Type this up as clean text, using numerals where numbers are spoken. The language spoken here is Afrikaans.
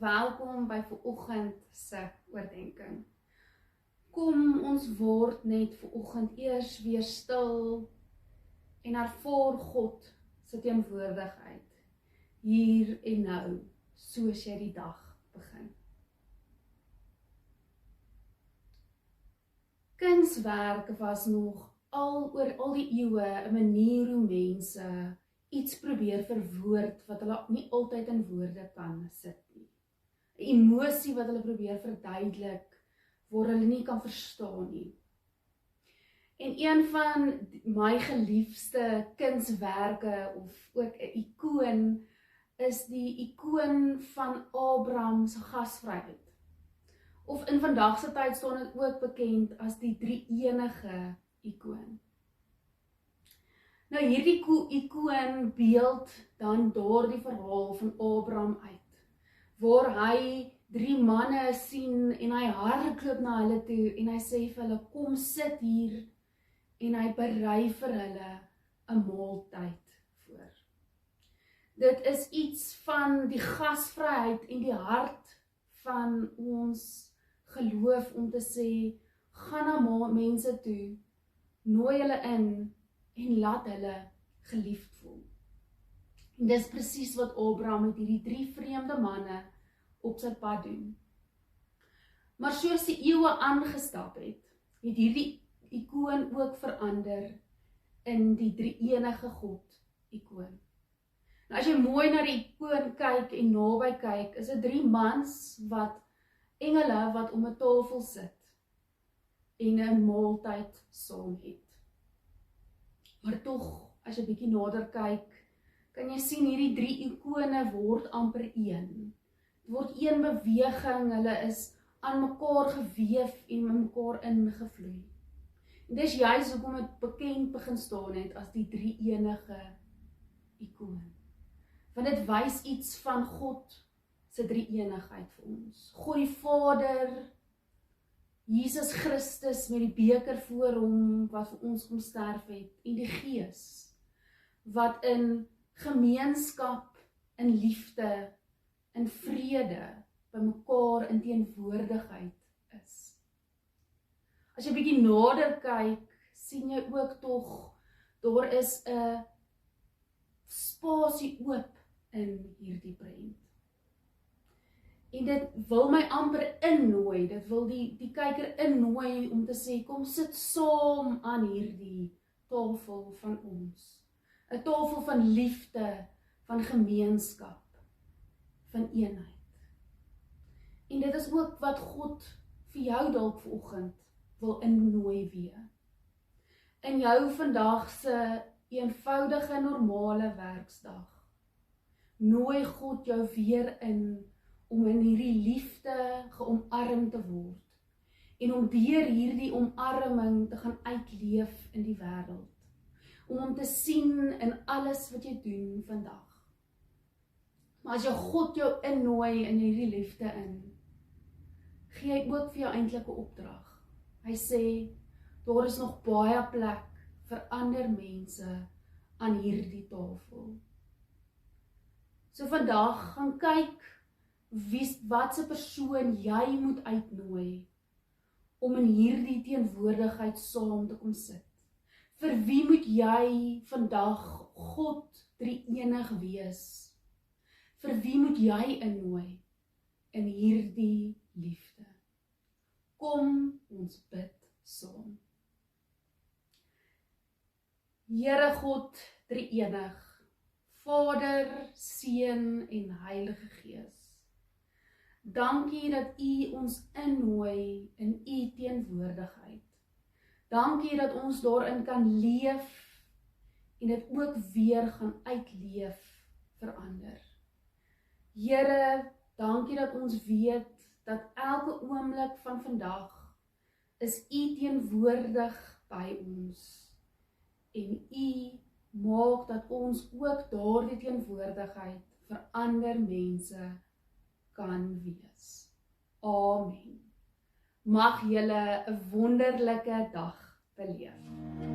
welkom by vanoggend se oordeenking. Kom ons word net vanoggend eers weer stil en ervaar God se teenwoordigheid hier en nou, soos jy die dag begin. Kunswerke was nog oor al die eeue 'n manier hoe mense iets probeer verwoord wat hulle nie altyd in woorde kan sit nie. 'n Emosie wat hulle probeer verduidelik waar hulle nie kan verstaan nie. En een van my geliefde kunswerke of ook 'n ikoon is die ikoon van Abraham se gasvryheid. Of in vandag se tyd staan dit ook bekend as die drie-enige ikoon. Nou hierdie ikoon beeld dan daardie verhaal van Abraham uit, waar hy 3 manne sien en hy hardloop na hulle toe en hy sê vir hulle, kom sit hier, en hy berei vir hulle 'n maaltyd voor. Dit is iets van die gasvryheid en die hart van ons geloof om te sê, gaan na mense toe, nooi hulle in en laat hulle geliefd voel. En dis presies wat Abraham met hierdie 3 vreemde manne op sy pad doen. Maar soos die eeue aangestap het hierdie ikoon ook verander in die drie-enige God ikoon. Nou as jy mooi na die ikoon kyk en naby kyk, is dit 3 mans engele wat om 'n tafel sit en 'n maaltyd saam het. Maar tog, as jy bietjie nader kyk, kan jy sien hierdie 3 ikone word amper een. Dit word een beweging, hulle is aan mekaar geweef en met mekaar ingevloei. En dis juist hoekom dit bekend begin staan het as die drie-enige ikoon. Want dit wys iets van God se drie-enigheid vir ons. God die Vader, Jesus Christus met die beker voor hom wat vir ons kom sterf het, en die Gees wat in gemeenskap, in liefde, in vrede by mekaar in teenwoordigheid is. As jy bietjie nader kyk, sien jy ook tog, daar is 'n spasie oop in hierdie prent. En dit wil my amper innooi, dit wil die kyker innooi om te sê, kom sit saam aan hierdie tafel van ons. 'n Tafel van liefde, van gemeenskap, van eenheid. En dit is ook wat God vir jou dalk vanoggend wil innooi weer. In jou vandag se eenvoudige, normale werksdag, nooi God jou weer in om in hierdie liefde geomarm te word en om deur hierdie omarming te gaan uitleef in die wêreld. Om hom te sien in alles wat jy doen vandag. Maar as jy God jou innooi in hierdie liefde in, gee hy ook vir jou eintlik 'n opdrag. Hy sê, daar is nog baie plek vir ander mense aan hierdie tafel. So vandag gaan kyk wat se persoon jy moet uitnooi om in hierdie teenwoordigheid saam te kom sit. Vir wie moet jy vandag God drie-enig wees? Vir wie moet jy innooi in hierdie liefde? Kom ons bid saam. Here God drie-enig, Vader, Seun en Heilige Gees. Dankie dat U ons innooi in U teenwoordigheid. Dankie dat ons daarin kan leef en dit ook weer gaan uitleef vir ander. Here, dankie dat ons weet dat elke oomblik van vandag is U teenwoordig by ons en U maak dat ons ook daardie teenwoordigheid vir ander mense kan wees. Amen. Mag julle 'n wonderlike dag beleef.